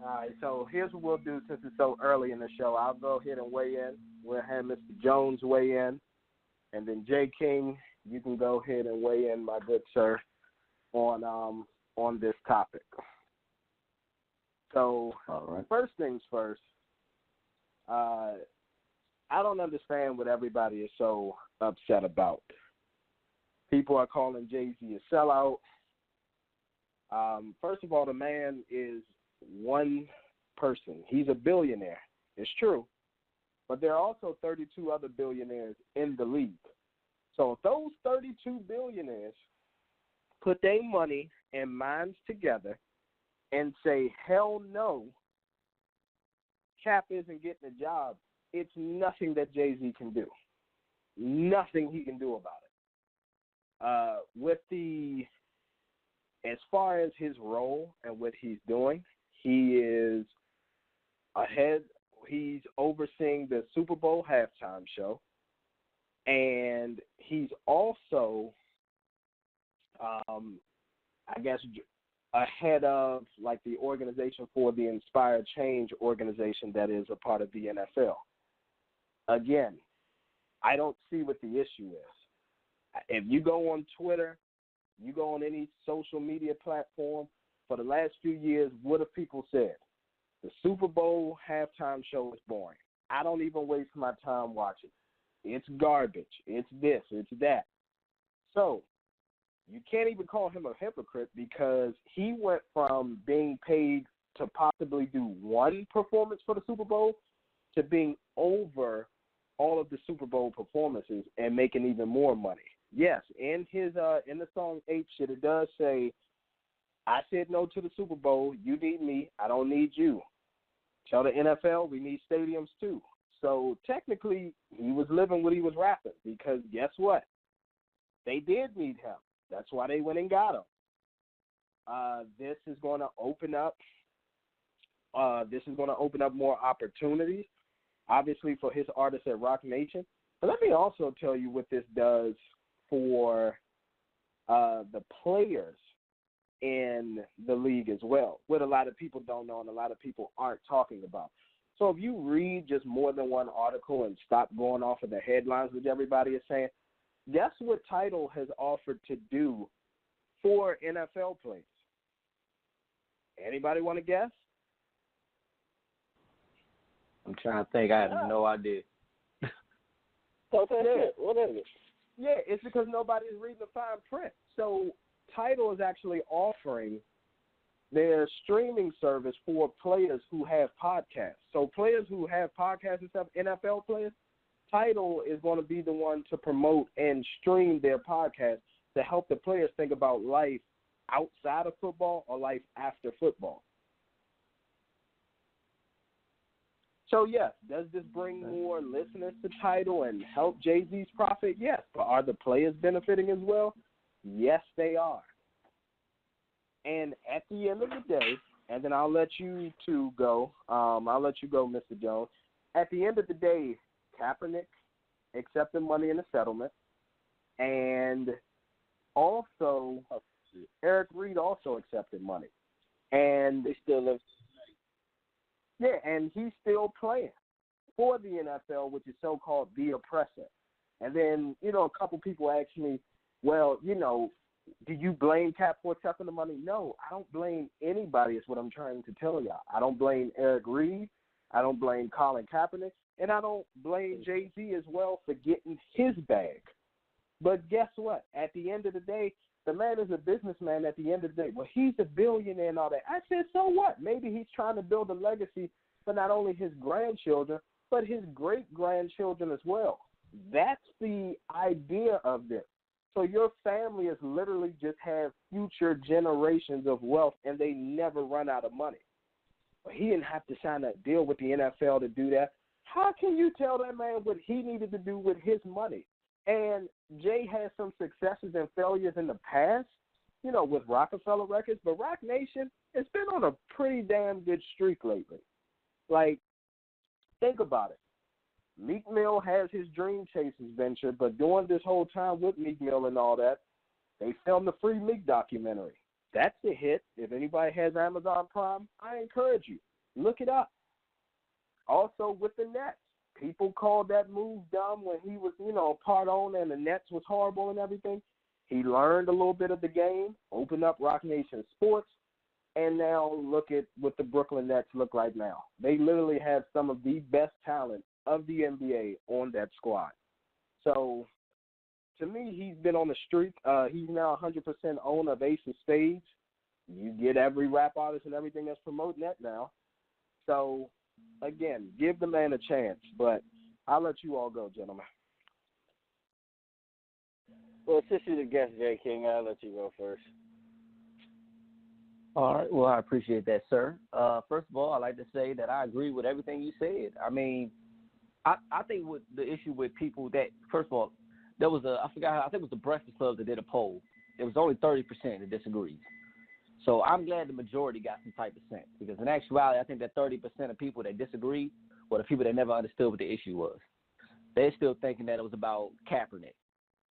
All right, so here's what we'll do since it's so early in the show. I'll go ahead and weigh in. We'll have Mr. Jones weigh in. And then Jay King, you can go ahead and weigh in, my good sir, on this topic. So, all right. First things first, I don't understand what everybody is so upset about. People are calling Jay-Z a sellout. First of all, the man is one person. He's a billionaire. It's true. But there are also 32 other billionaires in the league. So if those 32 billionaires put their money and minds together and say, hell no, Cap isn't getting a job, it's nothing that Jay-Z can do. Nothing he can do about it. As far as his role and what he's doing, he is ahead. He's overseeing the Super Bowl halftime show, and he's also, I guess, ahead of like the organization for the Inspired Change organization that is a part of the NFL. Again, I don't see what the issue is. If you go on Twitter, you go on any social media platform, for the last few years, what have people said? The Super Bowl halftime show is boring. I don't even waste my time watching. It's garbage. It's this. It's that. So you can't even call him a hypocrite because he went from being paid to possibly do one performance for the Super Bowl to being over all of the Super Bowl performances and making even more money. Yes, in the song Ape Shit, it does say, I said no to the Super Bowl. You need me. I don't need you. Tell the NFL we need stadiums too. So technically, he was living what he was rapping because guess what? They did need him. That's why they went and got him. This is going to open up. More opportunities, obviously for his artists at Rock Nation. But let me also tell you what this does for the players in the league as well, what a lot of people don't know and a lot of people aren't talking about. So if you read just more than one article and stop going off of the headlines, which everybody is saying, guess what Tidal has offered to do for NFL players? Anybody want to guess? I'm trying to think. I have no idea. What is it? Yeah, it's because nobody's reading the fine print. So Tidal is actually offering their streaming service for players who have podcasts. So players who have podcasts and stuff, NFL players, Tidal is going to be the one to promote and stream their podcast to help the players think about life outside of football or life after football. So, yes, does this bring more listeners to Tidal and help Jay-Z's profit? Yes. But are the players benefiting as well? Yes, they are. And at the end of the day, and then I'll let you two go. I'll let you go, Mr. Jones. At the end of the day, Kaepernick accepted money in the settlement, and also Eric Reed also accepted money. And they still live. Yeah, and he's still playing for the NFL, which is so-called the oppressor. And then, a couple people asked me, well, do you blame Cap for accepting the money? No, I don't blame anybody is what I'm trying to tell y'all. I don't blame Eric Reed. I don't blame Colin Kaepernick. And I don't blame Jay-Z as well for getting his bag. But guess what? At the end of the day, the man is a businessman at the end of the day. Well, he's a billionaire and all that. I said, so what? Maybe he's trying to build a legacy for not only his grandchildren, but his great-grandchildren as well. That's the idea of this. So your family is literally just have future generations of wealth, and they never run out of money. But he didn't have to sign a deal with the NFL to do that. How can you tell that man what he needed to do with his money? And Jay has some successes and failures in the past, with Rockefeller Records. But Rock Nation, it's been on a pretty damn good streak lately. Like, think about it. Meek Mill has his Dream Chasers venture, but during this whole time with Meek Mill and all that, they filmed the Free Meek documentary. That's a hit. If anybody has Amazon Prime, I encourage you. Look it up. Also with the Nets, people called that move dumb when he was, part owner and the Nets was horrible and everything. He learned a little bit of the game, opened up Rock Nation Sports, and now look at what the Brooklyn Nets look like now. They literally have some of the best talent of the NBA on that squad. So, to me, he's been on the streak. He's now 100% owner of Ace of Spades. You get every rap artist and everything that's promoting that now. So, again, give the man a chance. But I'll let you all go, gentlemen. Well, since you're the guest, J. King, I'll let you go first. All right. Well, I appreciate that, sir. First of all, I'd like to say that I agree with everything you said. I mean, I think with the issue with people that, first of all, there was I think it was the Breakfast Club that did a poll. There was only 30% that disagreed. So I'm glad the majority got some type of sense, because in actuality, I think that 30% of people that disagreed were the people that never understood what the issue was. They're still thinking that it was about Kaepernick.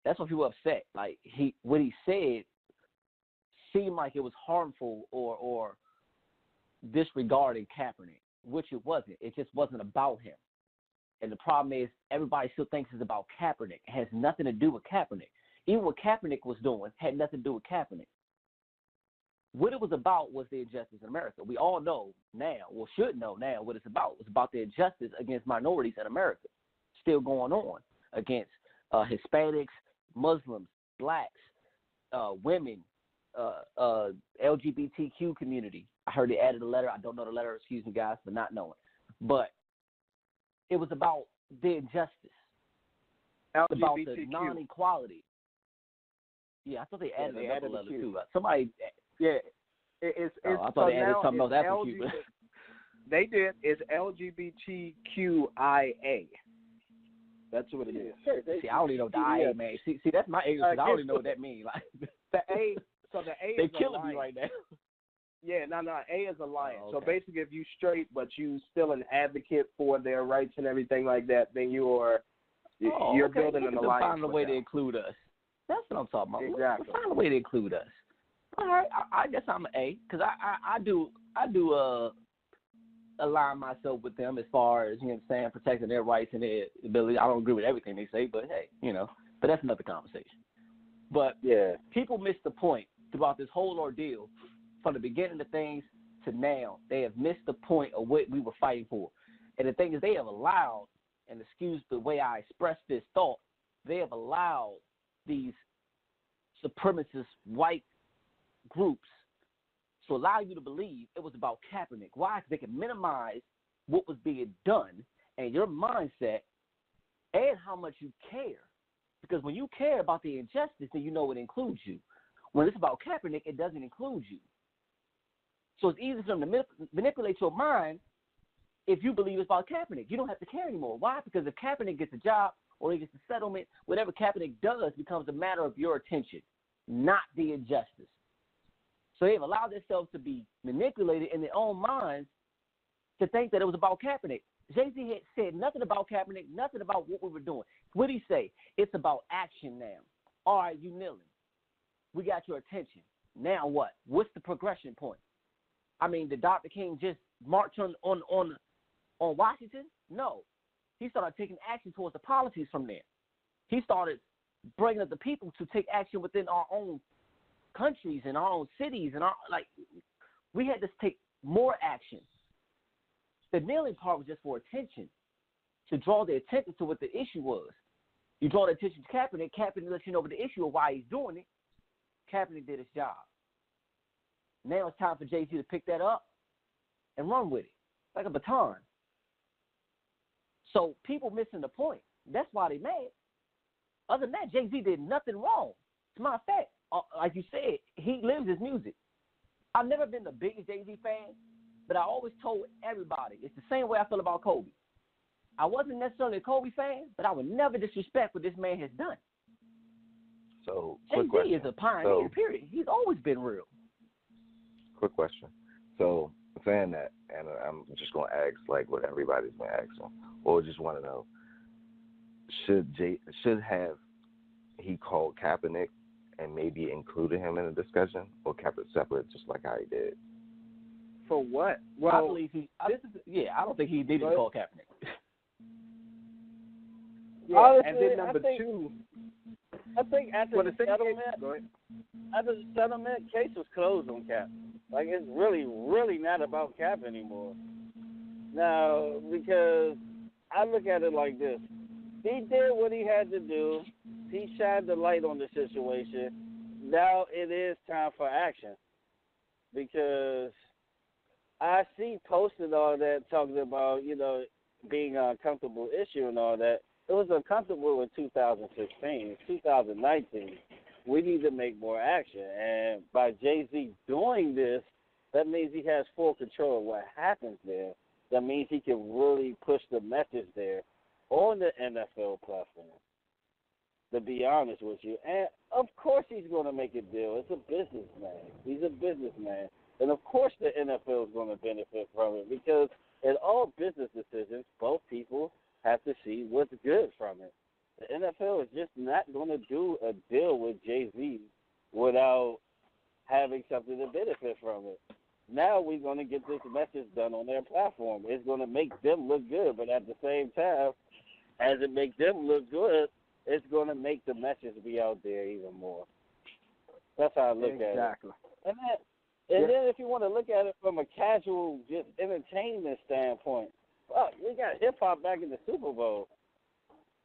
That's why people are upset. Like, what he said seemed like it was harmful or disregarding Kaepernick, which it wasn't. It just wasn't about him. And the problem is everybody still thinks it's about Kaepernick. It has nothing to do with Kaepernick. Even what Kaepernick was doing had nothing to do with Kaepernick. What it was about was the injustice in America. We all know now, or should know now, what it's about. It's about the injustice against minorities in America, still going on, against Hispanics, Muslims, blacks, women, LGBTQ community. I heard they added a letter. I don't know the letter, excuse me, guys, for not knowing. But it was about the injustice, about the non-equality. Yeah, I thought they added another letter too. Somebody, yeah, it's I thought they added something else after Q. They did. It's LGBTQIA. That's what it is. See, I don't even know the IA, man. See, that's my ignorance. I don't even know what that means. Like the A. So the A. They're killing me right now. Yeah, no. A is alliance. Oh, okay. So basically, if you straight, but you still an advocate for their rights and everything like that, then you're building an alliance. Find a way to include us. That's what I'm talking about. Exactly. Find a way to include us. All right, I guess I'm an A, because I do align myself with them as far as, protecting their rights and their ability. I don't agree with everything they say, but hey, but that's another conversation. But yeah, people miss the point throughout this whole ordeal, from the beginning of things to now. They have missed the point of what we were fighting for. And the thing is, they have allowed, and excuse the way I express this thought, they have allowed these supremacist white groups to allow you to believe it was about Kaepernick. Why? Because they can minimize what was being done and your mindset and how much you care. Because when you care about the injustice, then you know it includes you. When it's about Kaepernick, it doesn't include you. So it's easy for them to manipulate your mind if you believe it's about Kaepernick. You don't have to care anymore. Why? Because if Kaepernick gets a job or he gets a settlement, whatever Kaepernick does becomes a matter of your attention, not the injustice. So they've allowed themselves to be manipulated in their own minds to think that it was about Kaepernick. Jay-Z had said nothing about Kaepernick, nothing about what we were doing. What did he say? It's about action now. All right, you kneeling. We got your attention. Now what? What's the progression point? I mean, did Dr. King just march on Washington? No. He started taking action towards the policies from there. He started bringing up the people to take action within our own countries and our own cities, and we had to take more action. The kneeling part was just for attention, to draw the attention to what the issue was. You draw the attention to Kaepernick. Kaepernick lets you know the issue of why he's doing it. Kaepernick did his job. Now it's time for Jay-Z to pick that up and run with it like a baton. So people missing the point. That's why they mad. Other than that, Jay-Z did nothing wrong. As a matter of fact, like you said, he lives his music. I've never been the biggest Jay-Z fan, but I always told everybody, it's the same way I feel about Kobe. I wasn't necessarily a Kobe fan, but I would never disrespect what this man has done. So, Jay-Z is a pioneer, period. He's always been real. Quick question. So, saying that, and I'm just going to ask like what everybody's been asking, or just want to know, should have he called Kaepernick and maybe included him in the discussion, or kept it separate just like how he did? For what? I Well, believe I don't think he needed to call Kaepernick. yeah, Honestly, and then number I think, two. I think after the settlement, Go ahead. after the settlement, case was closed on Cap. Like, it's really, really not about Cap anymore. Now, because I look at it like this. He did what he had to do. He shined the light on the situation. Now it is time for action. Because I see posted all that talking about, being an uncomfortable issue and all that. It was uncomfortable in 2016. 2019, we need to make more action. And by Jay-Z doing this, that means he has full control of what happens there. That means he can really push the message there on the NFL platform, to be honest with you. And, of course, he's going to make a deal. It's a businessman. He's a businessman. And, of course, the NFL is going to benefit from it because in all business decisions, both people have to see what's good from it. The NFL is just not going to do a deal with Jay-Z without having something to benefit from it. Now we're going to get this message done on their platform. It's going to make them look good, but at the same time, as it makes them look good, it's going to make the message be out there even more. That's how I look at it. Exactly. And then if you want to look at it from a casual, just entertainment standpoint, fuck, we got hip-hop back in the Super Bowl.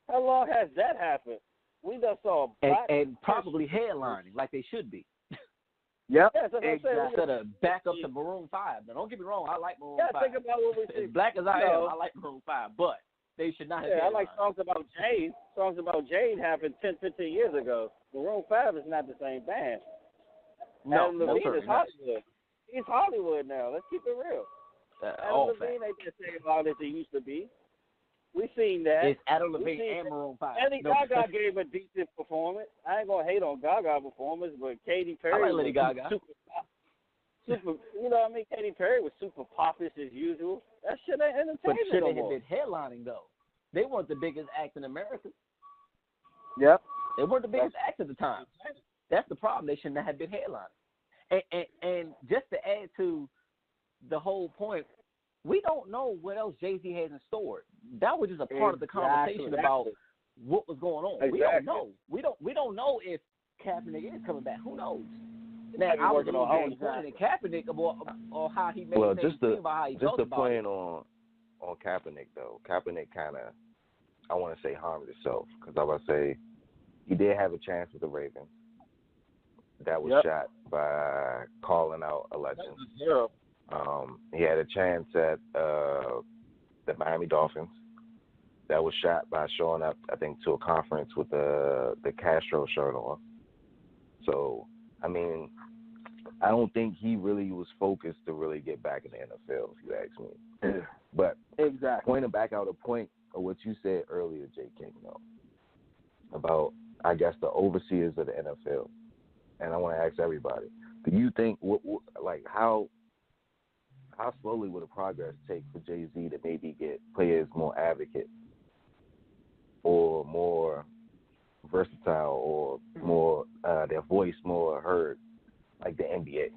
How long has that happened? We just saw and probably headlining like they should be. Yep. Yeah, that's what I'm saying. Instead of back up to Maroon 5. Now, don't get me wrong, I like Maroon 5. Yeah, think about what we see. As black as I am, I like Maroon 5, but they should not have I like headlined. songs about Jade. Songs about Jade happened 10, 15 years ago. Maroon 5 is not the same band. No, Adam Levine is not. Hollywood. He's Hollywood now. Let's keep it real. Adam Levine ain't the same artist he used to be. We seen that. It's Adam Levine and Maroon 5. Lady Gaga gave a decent performance. I ain't gonna hate on Gaga performance, but Katy Perry I like Lady Gaga. Super, you know what I mean? Katy Perry was super popish as usual. That shit ain't entertainment But should no they have more. been headlining, though? They weren't the biggest act in America. Yep. They weren't the biggest act at the time. That's the problem. They shouldn't have been headlining. And just to add to the whole point, we don't know what else Jay-Z has in store. That was just a part of the conversation about what was going on. Exactly. We don't know. We don't know if Kaepernick is coming back. Who knows? Now, I was working on Kaepernick or how he made things seem about how he just felt the about point it. on Kaepernick though. Kaepernick kind of, I want to say, harmed himself because I would say he did have a chance with the Ravens. That was shot by calling out a legend. He had a chance at the Miami Dolphins. That was shot by showing up, I think, to a conference with the Castro shirt on. So, I mean, I don't think he really was focused to really get back in the NFL, if you ask me. But pointing back out a point of what you said earlier, J. King, though, about, I guess, the overseers of the NFL. And I want to ask everybody, do you think, how slowly would a progress take for Jay-Z to maybe get players more advocate or more versatile or more their voice more heard, like the NBA?